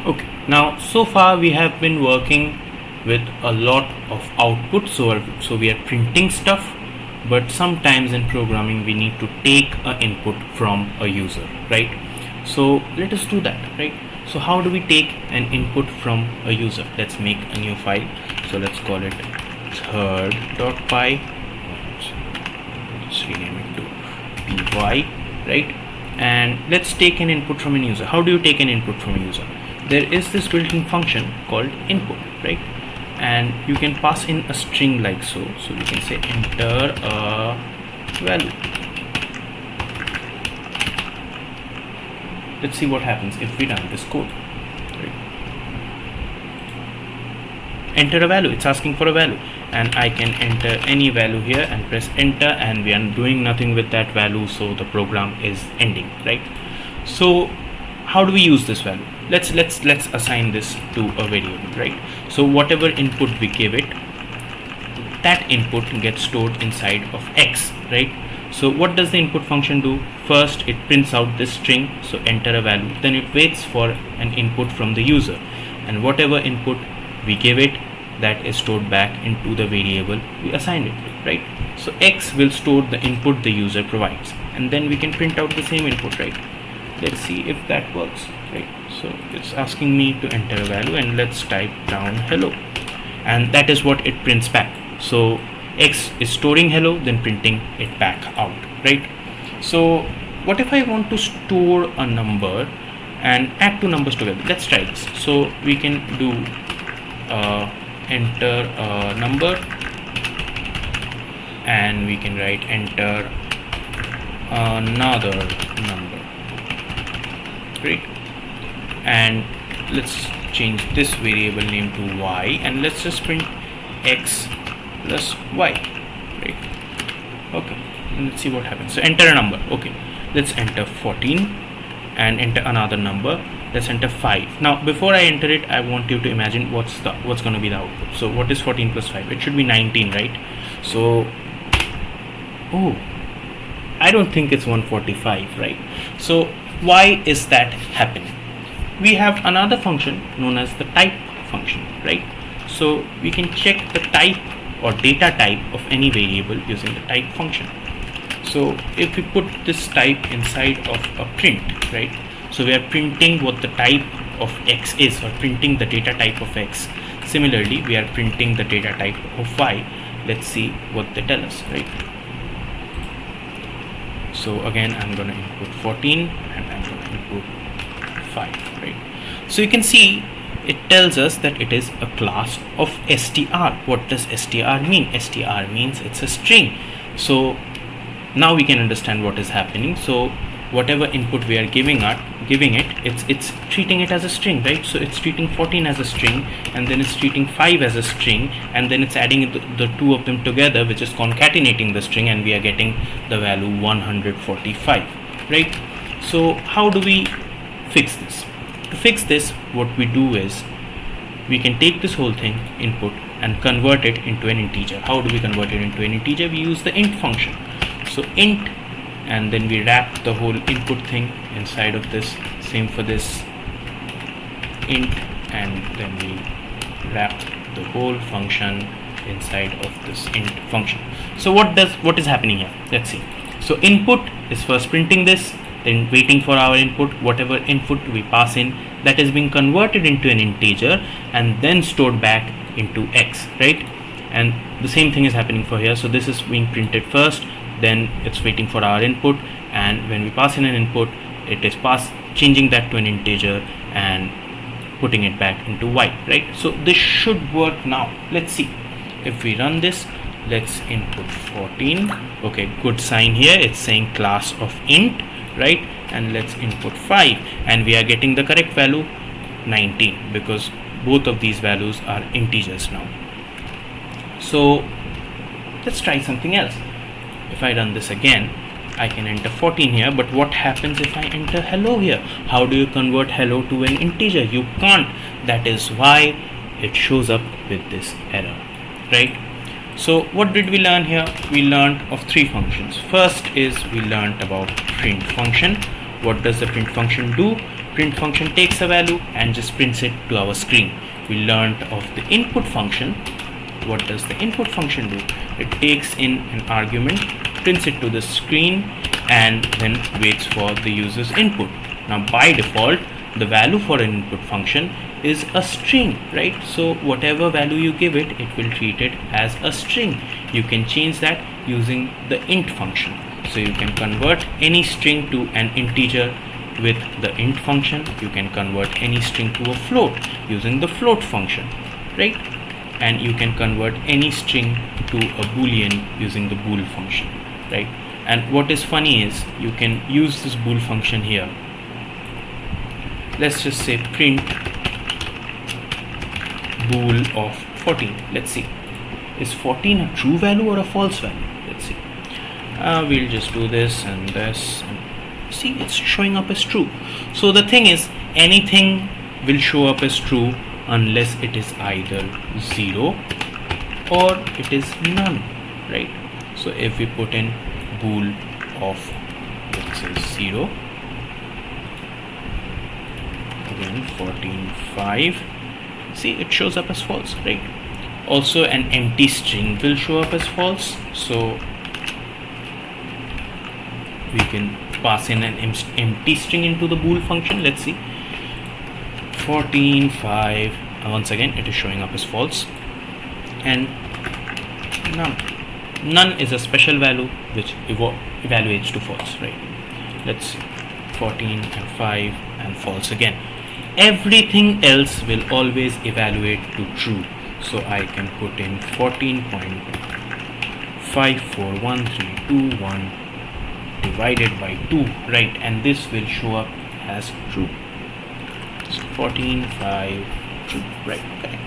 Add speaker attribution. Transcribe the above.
Speaker 1: Okay, now so far we have been working with a lot of output, so we are printing stuff, but sometimes in programming we need to take an input from a user, right? So let us do that, right? So how do we take an input from a user? Let's make a new file. So let's call it third.py. Let's rename it to py, right? And let's take an input from a user. How do you take an input from a user? There is this built-in function called input, right? And you can pass in a string like so. So we can say enter a value. Let's see what happens if we run this code. Right? Enter a value. It's asking for a value, and I can enter any value here and press enter, and we are doing nothing with that value, so the program is ending, right? So how do we use this value? Let's assign this to a variable, right? So whatever input we give it, that input gets stored inside of x, right? So what does the input function do? First it prints out this string, so enter a value, then it waits for an input from the user, and whatever input we give it, that is stored back into the variable we assigned it to, right? So x will store the input the user provides, and then we can print out the same input, right? Let's see if that works, right? So it's asking me to enter a value, and let's type down hello, and that is what it prints back. So x is storing hello, then printing it back out, right? So what if I want to store a number and add two numbers together? Let's try this. So we can do enter a number, and we can write enter another number, great. And let's change this variable name to y, and let's just print x plus y, right? Okay, and let's see what happens. So enter a number. Okay, let's enter 14 and enter another number. Let's enter 5. Now before I enter it, I want you to imagine what's going to be the output. So what is 14 plus 5? It should be 19, right? So I don't think it's 145, right? So why is that happening? We have another function known as the type function, right? So we can check the type or data type of any variable using the type function. So if we put this type inside of a print, right? So we are printing what the type of x is, or printing the data type of x. Similarly, we are printing the data type of y. Let's see what they tell us, right? So again, I'm going to input 14 and I'm going to input 5, right? So you can see it tells us that it is a class of str. What does str mean? Str means it's a string. So now we can understand what is happening. So whatever input we are giving it, it's treating it as a string, right? So it's treating 14 as a string, and then it's treating 5 as a string, and then it's adding the two of them together, which is concatenating the string, and we are getting the value 145, right? So how do we fix this? To fix this, what we do is we can take this whole thing, input, and convert it into an integer. How do we convert it into an integer? We use the int function. So int, and then we wrap the whole input thing inside of this. Same for this int, and then we wrap the whole function inside of this int function. So what is happening here? Let's see. So input is first printing this, then waiting for our input. Whatever input we pass in, that is being converted into an integer and then stored back into x, right? And the same thing is happening for here. So this is being printed first, then it's waiting for our input, and when we pass in an input, it is changing that to an integer and putting it back into y, right? So this should work now. Let's see if we run this. Let's input 14. Okay, good sign here. It's saying class of int, right? And let's input 5, and we are getting the correct value 19, because both of these values are integers now. So let's try something else. If I run this again, I can enter 14 here, but what happens if I enter hello here? How do you convert hello to an integer? You can't. That is why it shows up with this error, right? So what did we learn here? We learned of three functions. First is we learned about print function. What does the print function do? print function takes a value and just prints it to our screen. We learned of the input function. What does the input function do? It takes in an argument, prints it to the screen, and then waits for the user's input. Now by default, the value for an input function is a string, right? So whatever value you give it, it will treat it as a string. You can change that using the int function. So you can convert any string to an integer with the int function. You can convert any string to a float using the float function, right? And you can convert any string to a boolean using the bool function, right? And what is funny is you can use this bool function here. Let's just say print bool of 14. Let's see, is 14 a true value or a false value? Let's see. We'll just do this and this, and see, it's showing up as true. So the thing is, anything will show up as true unless it is either 0 or it is none, right? So if we put in bool of, let's say 0, again 14 5, see, it shows up as false, right? Also an empty string will show up as false, so we can pass in an empty string into the bool function. Let's see, 14 5, and once again it is showing up as false. And none is a special value which evaluates to false, right? Let's see, 14 and 5 and false again. Everything else will always evaluate to true. So I can put in 14.541321 divided by 2, right? And this will show up as true. So 14 5 true, right? Correct.